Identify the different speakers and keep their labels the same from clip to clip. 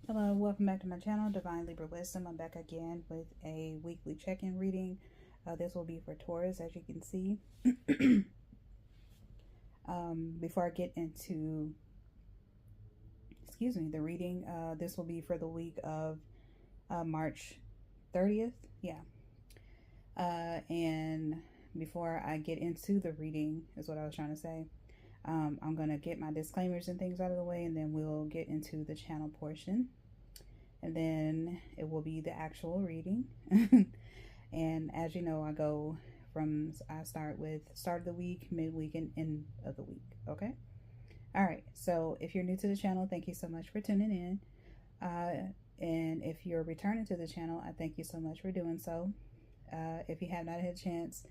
Speaker 1: Hello, welcome back to my channel, Divine Libra Wisdom. I'm back again with a weekly check-in reading. This will be for Taurus, as you can see. Before I get into, the reading, this will be for the week of March 30th. Yeah. And before I get into the reading, is what I was trying to say. I'm going to get my disclaimers and things out of the way, and then we'll get into the channel portion. And then it will be the actual reading. And as you know, I start with start of the week, midweek, and end of the week. Okay. All right. So if you're new to the channel, thank you so much for tuning in. And if you're returning to the channel, I thank you so much for doing so. If you have not had a chance,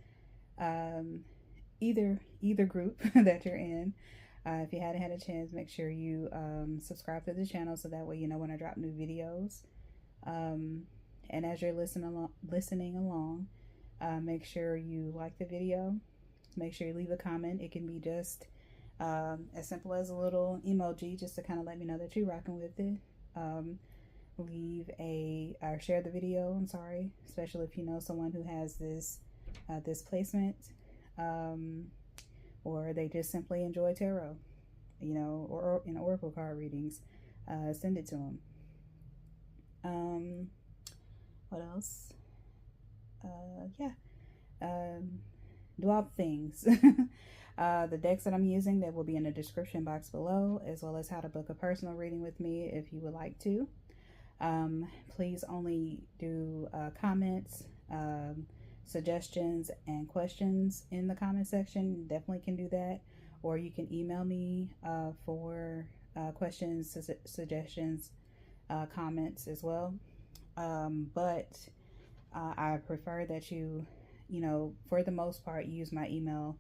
Speaker 1: either group that you're in, if you hadn't had a chance, make sure you subscribe to the channel so that way you know when I drop new videos. And as you're listening along, make sure you like the video. Make sure you leave a comment. It can be just as simple as a little emoji just to kind of let me know that you're rocking with it. Or share the video, I'm sorry, especially if you know someone who has this placement, or they just simply enjoy tarot, or in oracle card readings. Send it to them. What else? Do all the things. The decks that I'm using, that will be in the description box below, as well as how to book a personal reading with me if you would like to. Please only do comments, suggestions, and questions in the comment section. Definitely can do that, or you can email me for questions, suggestions, comments as well. But I prefer that you for the most part, use my email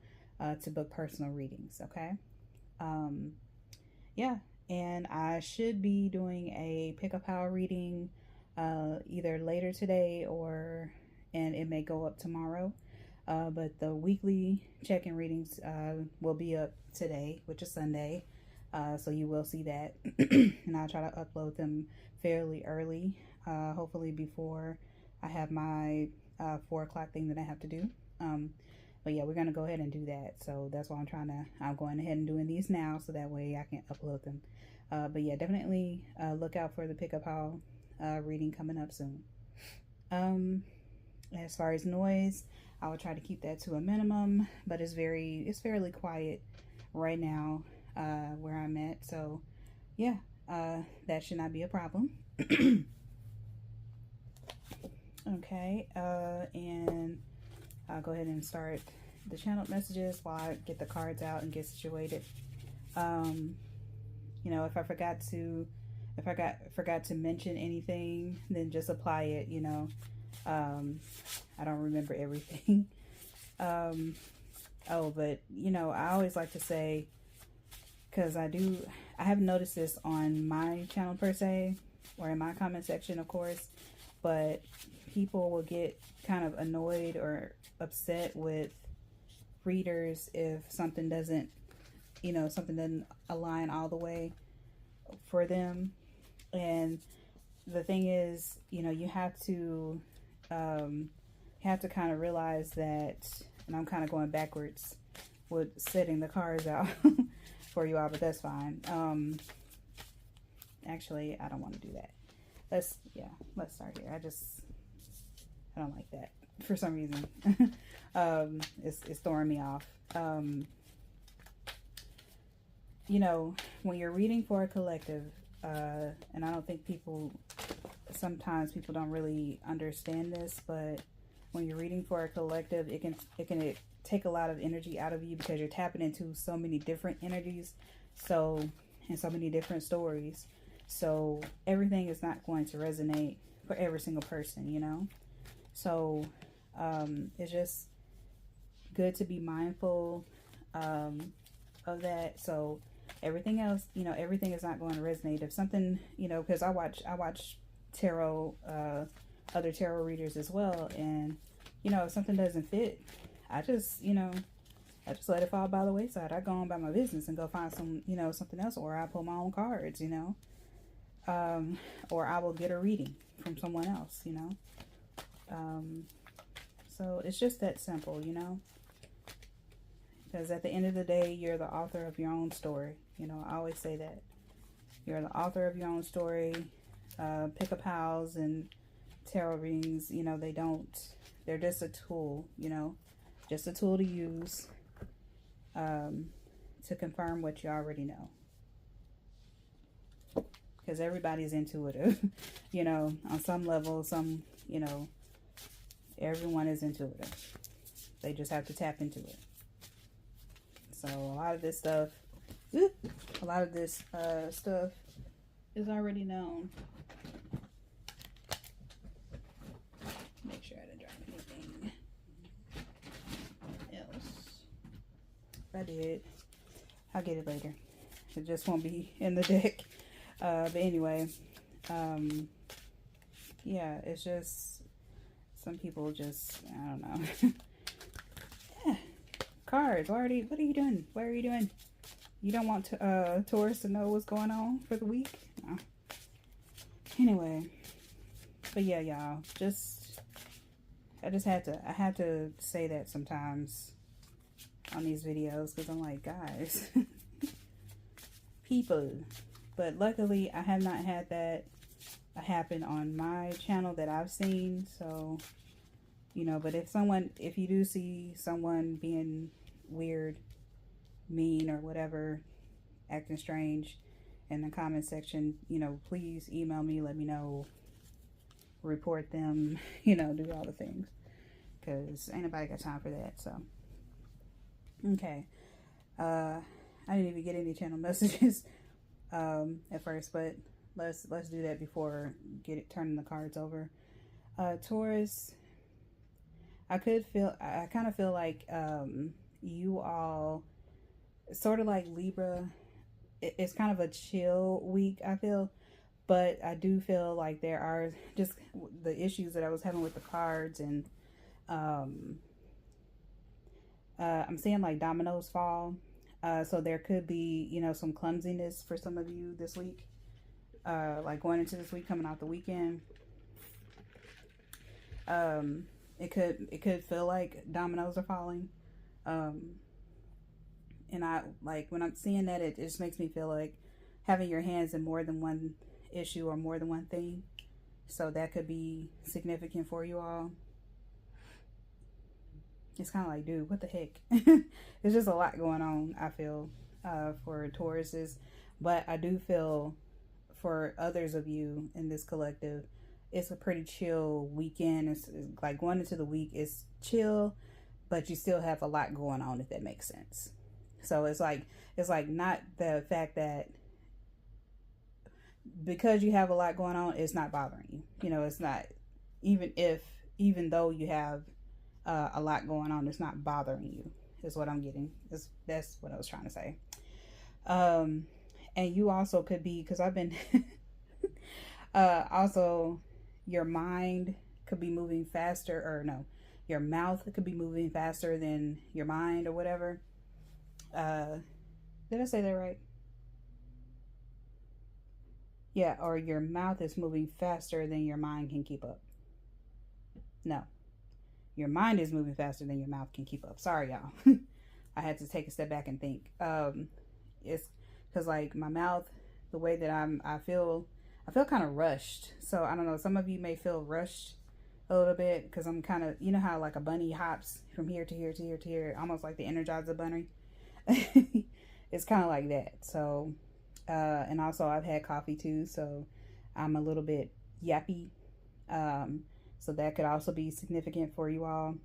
Speaker 1: to book personal readings. Okay. Yeah. And I should be doing a pick a power reading either later today and it may go up tomorrow. But the weekly check-in readings will be up today, which is Sunday. So you will see that. And I'll try to upload them fairly early, hopefully before I have my 4 o'clock thing that I have to do. But yeah, we're going to go ahead and do that. So that's why I'm going ahead and doing these now, so that way I can upload them. But yeah, definitely look out for the pick up haul reading coming up soon. As far as noise, I will try to keep that to a minimum, but it's fairly quiet right now where I'm at. So yeah, that should not be a problem. Okay, and I'll go ahead and start the channel messages while I get the cards out and get situated. If I forgot to mention anything, then just apply it. I don't remember everything. But I always like to say, because I haven't noticed this on my channel per se, or in my comment section, of course, but people will get kind of annoyed or upset with readers if something doesn't align all the way for them. And the thing is, you have to kind of realize that, and I'm kind of going backwards with setting the cards out for you all, but that's fine. Actually, I don't want to do that. Let's start here. I don't like that for some reason. It's throwing me off. When you're reading for a collective, and I don't think sometimes people don't really understand this, but when you're reading for a collective, it can take a lot of energy out of you, because you're tapping into so many different energies, and so many different stories. So everything is not going to resonate for every single person, So it's just good to be mindful of that. So everything else, everything is not going to resonate. If something, because I watch tarot, other tarot readers as well, and if something doesn't fit, I just let it fall by the wayside. I go on by my business and go find something else, or I pull my own cards. or I will get a reading from someone else, you know. So it's just that simple, you know. Because at the end of the day, you're the author of your own story. You know, I always say that. You're the author of your own story. Pick-up house and tarot readings, you know, they're just a tool, you know. Just a tool to use to confirm what you already know. Because everybody's intuitive, you know, on some level, you know, everyone is intuitive. They just have to tap into it. So a lot of this stuff, stuff is already known. Make sure I didn't drop anything else. If I did, I'll get it later. It just won't be in the deck. But anyway, yeah, it's just, some people just, I don't know. Yeah. Cards, what are you doing? What are you doing? You don't want Taurus to know what's going on for the week? No. Anyway, but yeah, y'all, I had to say that sometimes on these videos, because I'm like, guys, people. But luckily, I have not had that happen on my channel that I've seen. So, you know, but if you do see someone being weird, mean, or whatever, acting strange in the comment section, you know, please email me, let me know, report them, you know, do all the things. Because ain't nobody got time for that, so. Okay. I didn't even get any channel messages at first, but let's do that before turning the cards over. Taurus, I kind of feel like you all, sort of like Libra, it's kind of a chill week, I feel, but I do feel like there are just the issues that I was having with the cards, and I'm seeing like dominoes fall. So there could be, you know, some clumsiness for some of you this week. Like going into this week, coming out the weekend. It could feel like dominoes are falling. And I, like, when I'm seeing that, it just makes me feel like having your hands in more than one issue or more than one thing. So that could be significant for you all. It's kind of like, dude, what the heck? There's just a lot going on, I feel, for Tauruses. But I do feel for others of you in this collective, it's a pretty chill weekend. It's like going into the week is chill, but you still have a lot going on, if that makes sense. So it's like not the fact that because you have a lot going on, it's not bothering you. You know, it's not, even though you have a lot going on, it's not bothering you, is what I'm getting. That's what I was trying to say. And you also could be, because I've been also, your mind could be moving faster, or no, your mouth could be moving faster than your mind, or whatever. Did I say that right? Yeah, or your mouth is moving faster than your mind can keep up. No, your mind is moving faster than your mouth can keep up. Sorry, y'all. I had to take a step back and think. It's because, like, my mouth, the way that I feel kind of rushed. So I don't know, some of you may feel rushed a little bit, because I'm kind of, you know how like a bunny hops from here to here to here to here, almost like the Energizer bunny. It's kind of like that. So and also I've had coffee too, so I'm a little bit yappy. So that could also be significant for you all.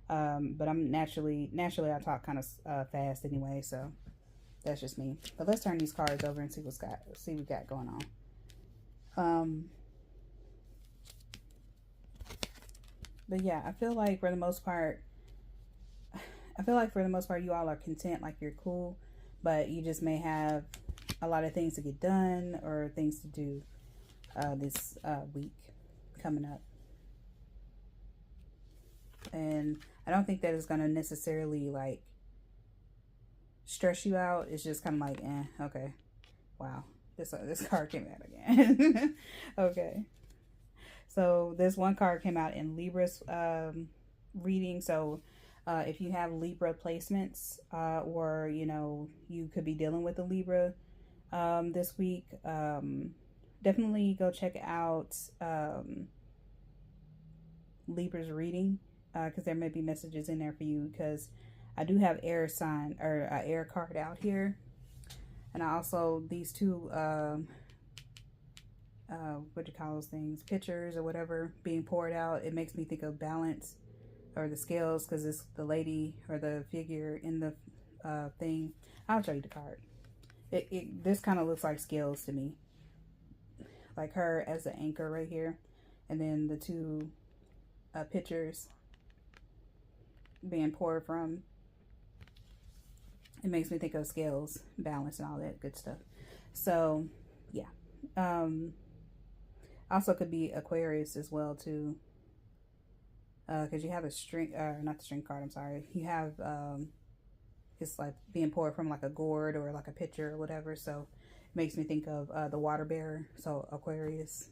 Speaker 1: But I'm naturally I talk kind of fast anyway, so that's just me. But let's turn these cards over and see what we got going on. But yeah, I feel like for the most part you all are content, like you're cool, but you just may have a lot of things to get done or things to do this week coming up. And I don't think that is going to necessarily like stress you out. It's just kind of like, okay, wow, this card came out again. Okay. So this one card came out in Libra's reading. So if you have Libra placements, or you could be dealing with a Libra this week, definitely go check out Libra's reading, because there may be messages in there for you, because I do have air sign or air card out here, and I also these two what do you call those things, pictures or whatever being poured out. It makes me think of balance or the scales, because it's the lady or the figure in the thing. I'll show you the card. This kind of looks like scales to me, like her as the anchor right here, and then the two pictures being poured from. It makes me think of scales, balance, and all that good stuff. So yeah, also could be Aquarius as well too, because you have a string, not the string card, I'm sorry, you have it's like being poured from like a gourd or like a pitcher or whatever. So it makes me think of the water bearer, so Aquarius.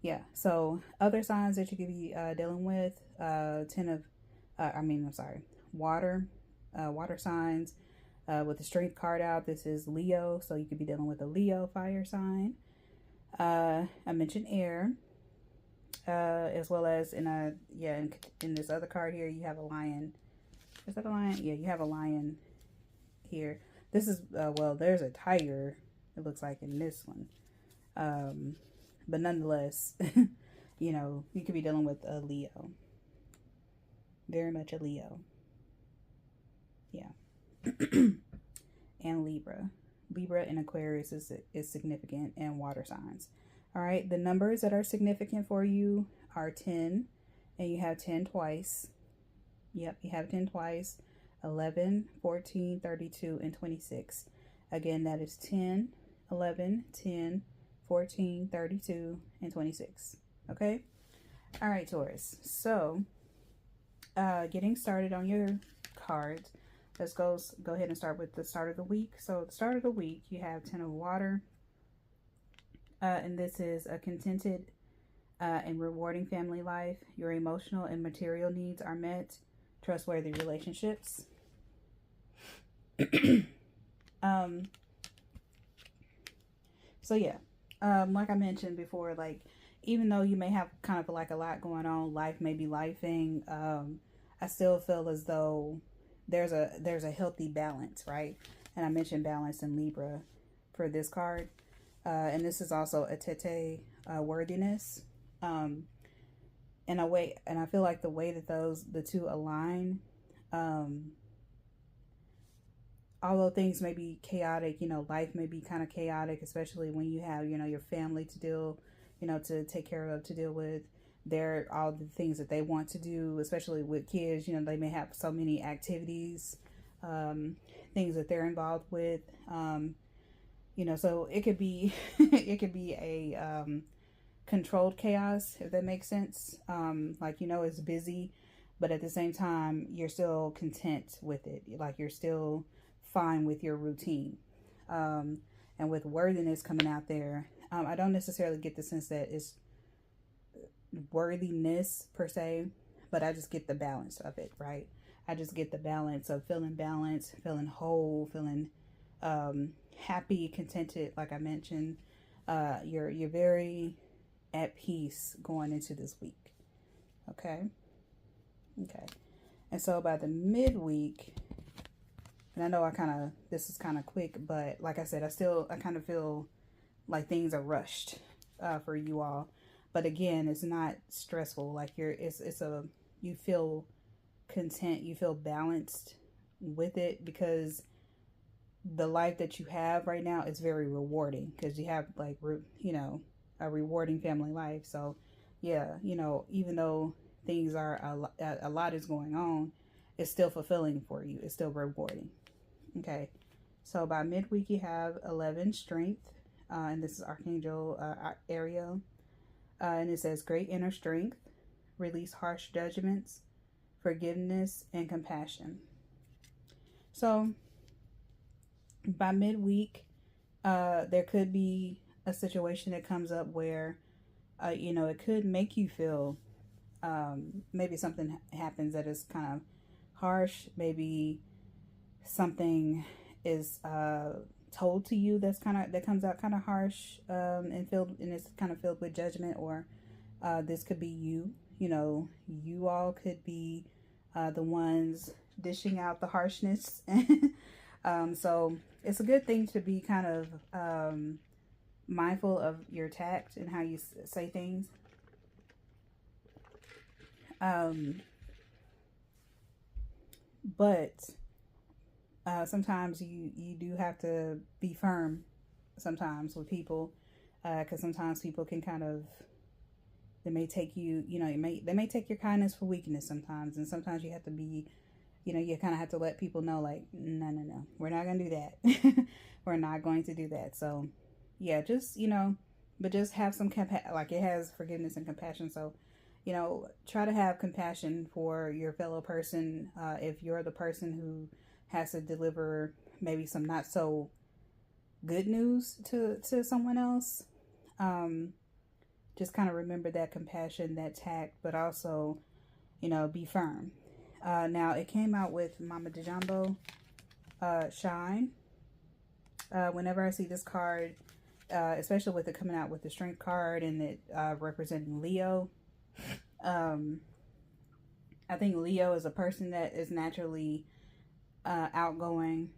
Speaker 1: Yeah, so other signs that you could be dealing with, water signs. With the strength card out, this is Leo, so you could be dealing with a Leo fire sign. I mentioned air, as well as in this other card here, you have a lion. Is that a lion? Yeah, you have a lion here. This is there's a tiger, it looks like, in this one. But nonetheless, you could be dealing with a Leo. Very much a Leo. Yeah. And Libra. Libra and Aquarius is significant, and water signs. All right. The numbers that are significant for you are 10, and you have 10 twice. Yep, you have 10 twice. 11, 14, 32, and 26. Again, that is 10, 11, 10, 14, 32, and 26. Okay? All right, Taurus. So, getting started on your cards, let's go ahead and start with the start of the week. So, the start of the week, you have 10 of water. And this is a contented and rewarding family life. Your emotional and material needs are met. Trustworthy relationships. So yeah, like I mentioned before, like, even though you may have kind of like a lot going on, life may be lifing, I still feel as though there's a healthy balance, right? And I mentioned balance in Libra for this card, and this is also a tete worthiness. And I feel like the way that the two align, although things may be chaotic, life may be kind of chaotic, especially when you have, your family to deal, to take care of, to deal with. They're all the things that they want to do, especially with kids, they may have so many activities, things that they're involved with, so it could be, a, controlled chaos, if that makes sense. It's busy, but at the same time, you're still content with it. Like, you're still fine with your routine. And with worthiness coming out there, I don't necessarily get the sense that it's worthiness per se, but I just get the balance of it, right? I just get the balance of feeling balanced, feeling whole, feeling happy, contented. Like I mentioned, you're very at peace going into this week. Okay. And so by the midweek, and I know this is kind of quick, but like I said, I kind of feel like things are rushed for you all. But again, it's not stressful. Like, you feel content, you feel balanced with it, because the life that you have right now is very rewarding, because you have, like, a rewarding family life. So yeah, even though things are a lot is going on, it's still fulfilling for you. It's still rewarding. Okay. So by midweek, you have 11 strength, and this is Archangel Ariel, and it says great inner strength, release harsh judgments, forgiveness, and compassion. So by midweek, There could be a situation that comes up where, it could make you feel, maybe something happens that is kind of harsh. Maybe something is told to you that comes out kind of harsh, and it's kind of filled with judgment. Or this could be you. You all could be the ones dishing out the harshness. So it's a good thing to be kind of mindful of your tact and how you say things. But sometimes you do have to be firm sometimes with people, because sometimes people can kind of, they may take they may take your kindness for weakness sometimes. And sometimes you have to be, you kind of have to let people know, like, no, we're not going to do that. We're not going to do that. So yeah, just, but just have some like, it has forgiveness and compassion. So, try to have compassion for your fellow person. If you're the person who has to deliver maybe some not so good news to someone else, just kind of remember that compassion, that tact, but also, be firm. Now it came out with Mama DeJambo, Shine. Whenever I see this card, especially with it coming out with the Strength card and it representing Leo, I think Leo is a person that is naturally outgoing.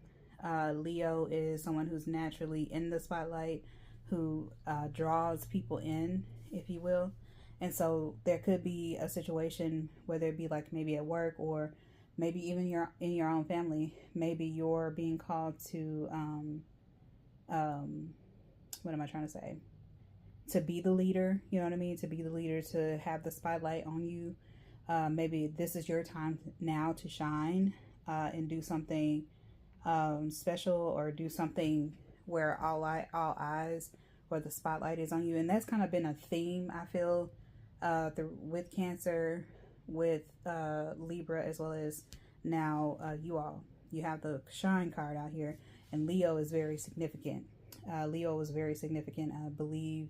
Speaker 1: Leo is someone who's naturally in the spotlight, who draws people in, if you will. And so there could be a situation, whether it be like maybe at work or maybe even in your own family. Maybe you're being called to, what am I trying to say? To be the leader, you know what I mean? To be the leader, to have the spotlight on you. Maybe this is your time now to shine and do something special, or do something where all eyes, where the spotlight is on you. And that's kind of been a theme, I feel, with Cancer, with Libra, as well as now you all. You have the Shine card out here, and Leo is very significant. Leo was very significant, I believe,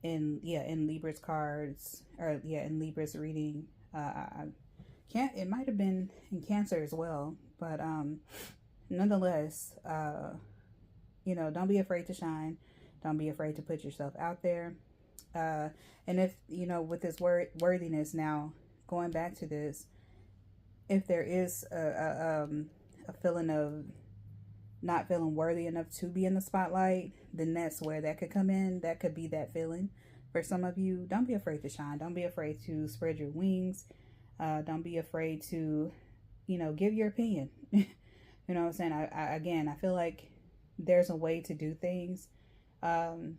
Speaker 1: in Libra's cards, or in Libra's reading. It might have been in Cancer as well, but nonetheless, don't be afraid to shine. Don't be afraid to put yourself out there. And if, with this worthiness now, going back to this, if there is a feeling of not feeling worthy enough to be in the spotlight, then that's where that could come in. That could be that feeling for some of you. Don't be afraid to shine. Don't be afraid to spread your wings. Don't be afraid to, give your opinion. You know what I'm saying? I feel like there's a way to do things. And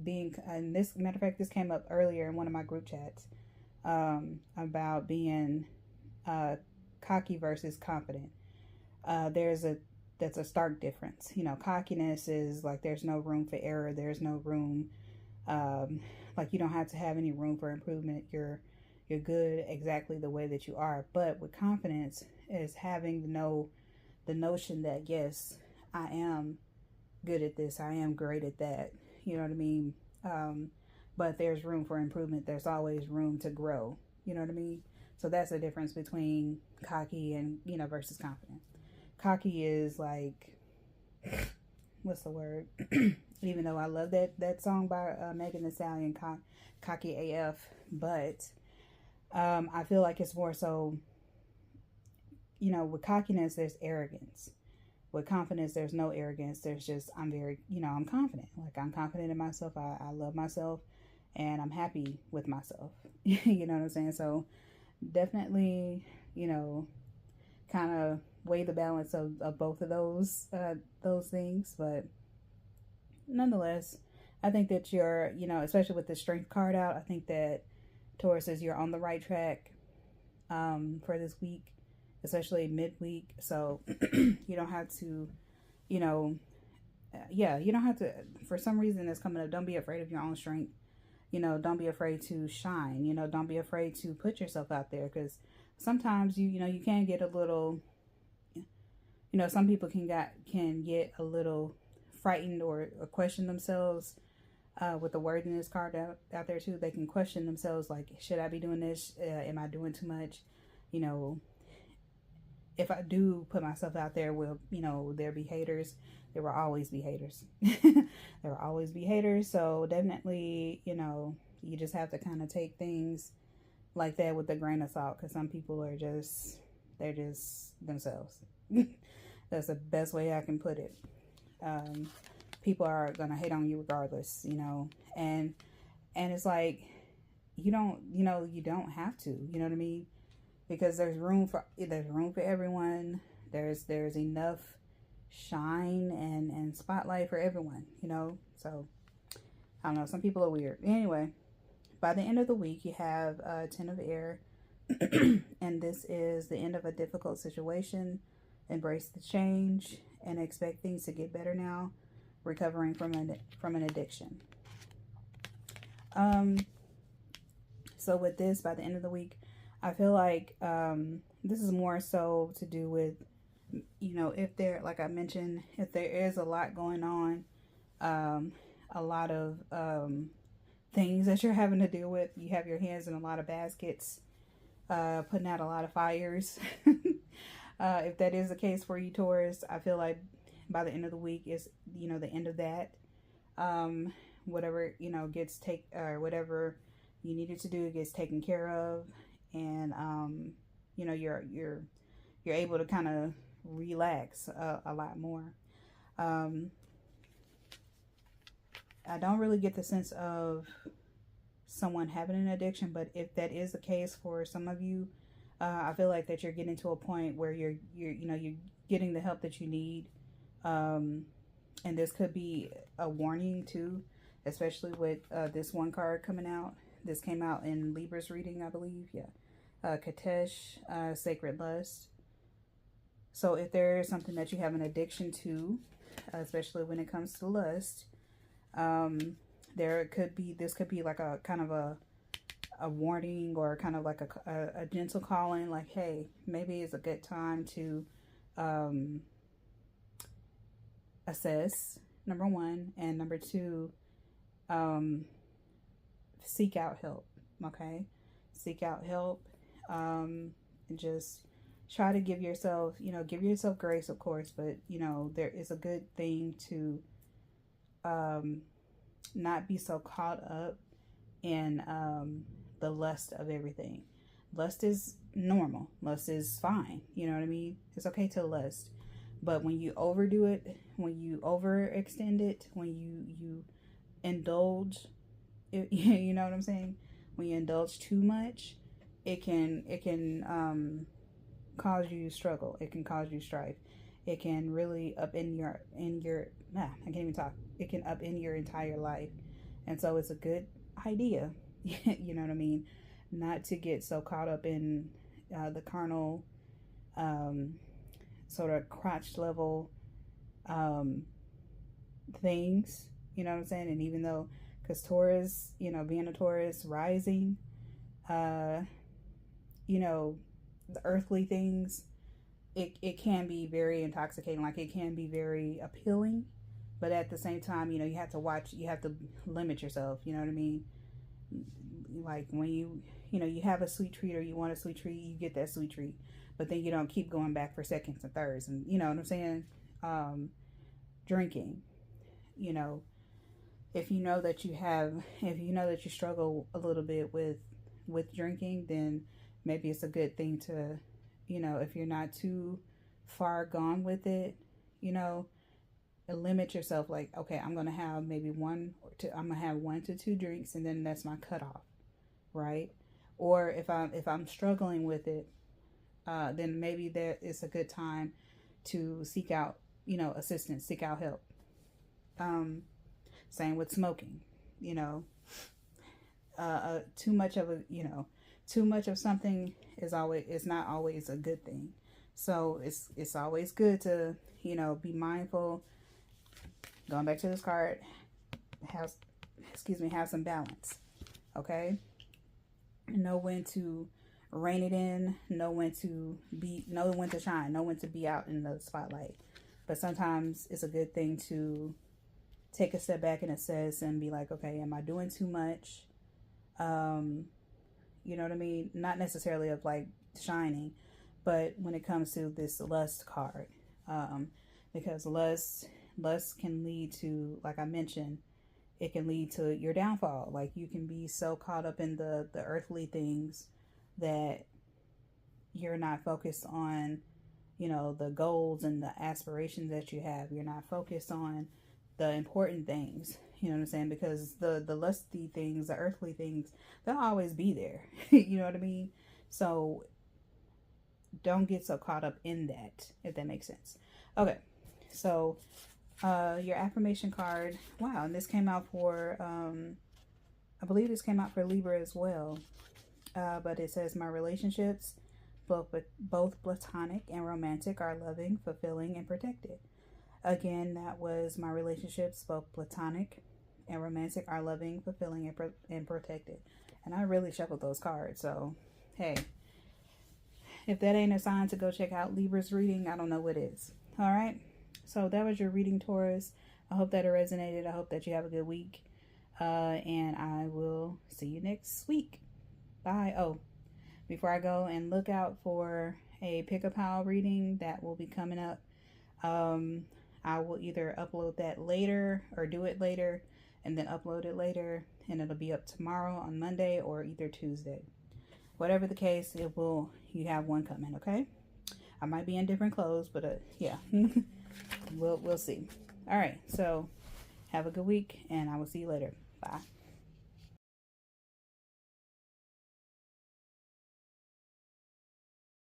Speaker 1: this, matter of fact, this came up earlier in one of my group chats, about being cocky versus confident. That's a stark difference. Cockiness is like, there's no room for error. There's no room, like, you don't have to have any room for improvement. You're good exactly the way that you are. But with confidence is having the notion that, yes, I am good at this. I am great at that. You know what I mean? But there's room for improvement. There's always room to grow. You know what I mean? So that's the difference between cocky and, versus confident. Cocky is like, what's the word? Even though I love that song by Megan Thee Stallion, Cocky AF, but I feel like it's more so, with cockiness, there's arrogance. With confidence, there's no arrogance. There's just, I'm very, I'm confident. Like, I'm confident in myself. I love myself, and I'm happy with myself. You know what I'm saying? So definitely, kind of weigh the balance of both of those things. But nonetheless, I think that you're, especially with the Strength card out, I think that Taurus says you're on the right track for this week, especially midweek. So you don't have to, you don't have to, for some reason that's coming up, don't be afraid of your own strength. Don't be afraid to shine. Don't be afraid to put yourself out there, because sometimes you can get a little, some people can get a little frightened or question themselves, with the worthiness card out there too, they can question themselves like, should I be doing this? Am I doing too much? You know, if I do put myself out there, will, you know, there be haters? There will always be haters. There will always be haters. So definitely, you know, you just have to kind of take things like that with a grain of salt, because some people are just, they're just themselves. That's the best way I can put it. People are gonna hate on you regardless, you know, and it's like, you don't have to, you know what I mean? Because there's room for everyone. There's enough shine and spotlight for everyone, you know. So I don't know, some people are weird. Anyway, by the end of the week, you have 10 of air, and this is the end of a difficult situation. Embrace the change and expect things to get better now. Recovering from an addiction. So with this, by the end of the week, I feel like this is more so to do with, you know, if there, like I mentioned, if there is a lot going on, a lot of things that you're having to deal with. You have your hands in a lot of baskets, putting out a lot of fires. If that is the case for you, Taurus, I feel like by the end of the week is, you know, the end of that. Whatever, you know, whatever you needed to do gets taken care of, and you know, you're able to kind of relax a lot more. I don't really get the sense of someone having an addiction, but if that is the case for some of you, I feel like that you're getting to a point where you're getting the help that you need. And this could be a warning too, especially with this one card coming out. This came out in Libra's reading, I believe. Yeah. Katesh, Sacred Lust. So if there is something that you have an addiction to, especially when it comes to lust, this could be like a kind of a warning, or kind of like a gentle calling, like, hey, maybe it's a good time to assess, number one, and number two, seek out help. Okay, seek out help, and just try to give yourself grace, of course, but you know, there is a good thing to not be so caught up in the lust of everything. Lust is normal. Lust is fine. You know what I mean? It's okay to lust. But when you overdo it, when you overextend it, when you indulge, you know what I'm saying? When you indulge too much, it can cause you struggle. It can cause you strife. It can really upend your I can't even talk. It can upend your entire life. And so it's a good idea, you know what I mean, not to get so caught up in the carnal, sort of crotch level things, you know what I'm saying? And even though, because Taurus, you know, being a Taurus rising, you know, the earthly things, it can be very intoxicating. Like, it can be very appealing, but at the same time, you know, you have to limit yourself, you know what I mean? Like, when you have a sweet treat, or you want a sweet treat, you get that sweet treat, but then you don't keep going back for seconds and thirds, and you know what I'm saying? Drinking, you know, if you know that you struggle a little bit with drinking, then maybe it's a good thing to, you know, if you're not too far gone with it, you know, limit yourself. Like, okay, I'm gonna have maybe one to two drinks, and then that's my cutoff, right? Or if I'm struggling with it, then maybe that is a good time to seek out, you know, assistance, seek out help. Same with smoking, you know, too much of something is not always a good thing. So it's always good to, you know, be mindful. Going back to this card, have some balance. Okay, know when to rein it in, know when to shine, know when to be out in the spotlight. But sometimes it's a good thing to take a step back and assess and be like, okay, am I doing too much? You know what I mean? Not necessarily of like shining, but when it comes to this lust card, because lust can lead to, like I mentioned, it can lead to your downfall. Like you can be so caught up in the earthly things that you're not focused on, you know, the goals and the aspirations that you have. You're not focused on the important things. You know what I'm saying? Because the lusty things, the earthly things, they'll always be there. You know what I mean? So don't get so caught up in that, if that makes sense. Okay, so your affirmation card. Wow, and this came out for, I believe this came out for Libra as well. But it says, my relationships, both platonic and romantic, are loving, fulfilling, and protected. Again, that was, my relationships, both platonic and romantic, are loving, fulfilling, and protected. And I really shuffled those cards. So, hey, if that ain't a sign to go check out Libra's reading, I don't know what is. All right. So that was your reading, Taurus. I hope that it resonated. I hope that you have a good week. And I will see you next week. Bye. Oh, before I go, and look out for a pick-a-pile reading that will be coming up. I will either upload that later or do it later and then upload it later, and it'll be up tomorrow on Monday or either Tuesday. Whatever the case, you have one coming, okay? I might be in different clothes, but yeah. We'll see. All right, so have a good week, and I will see you later. Bye.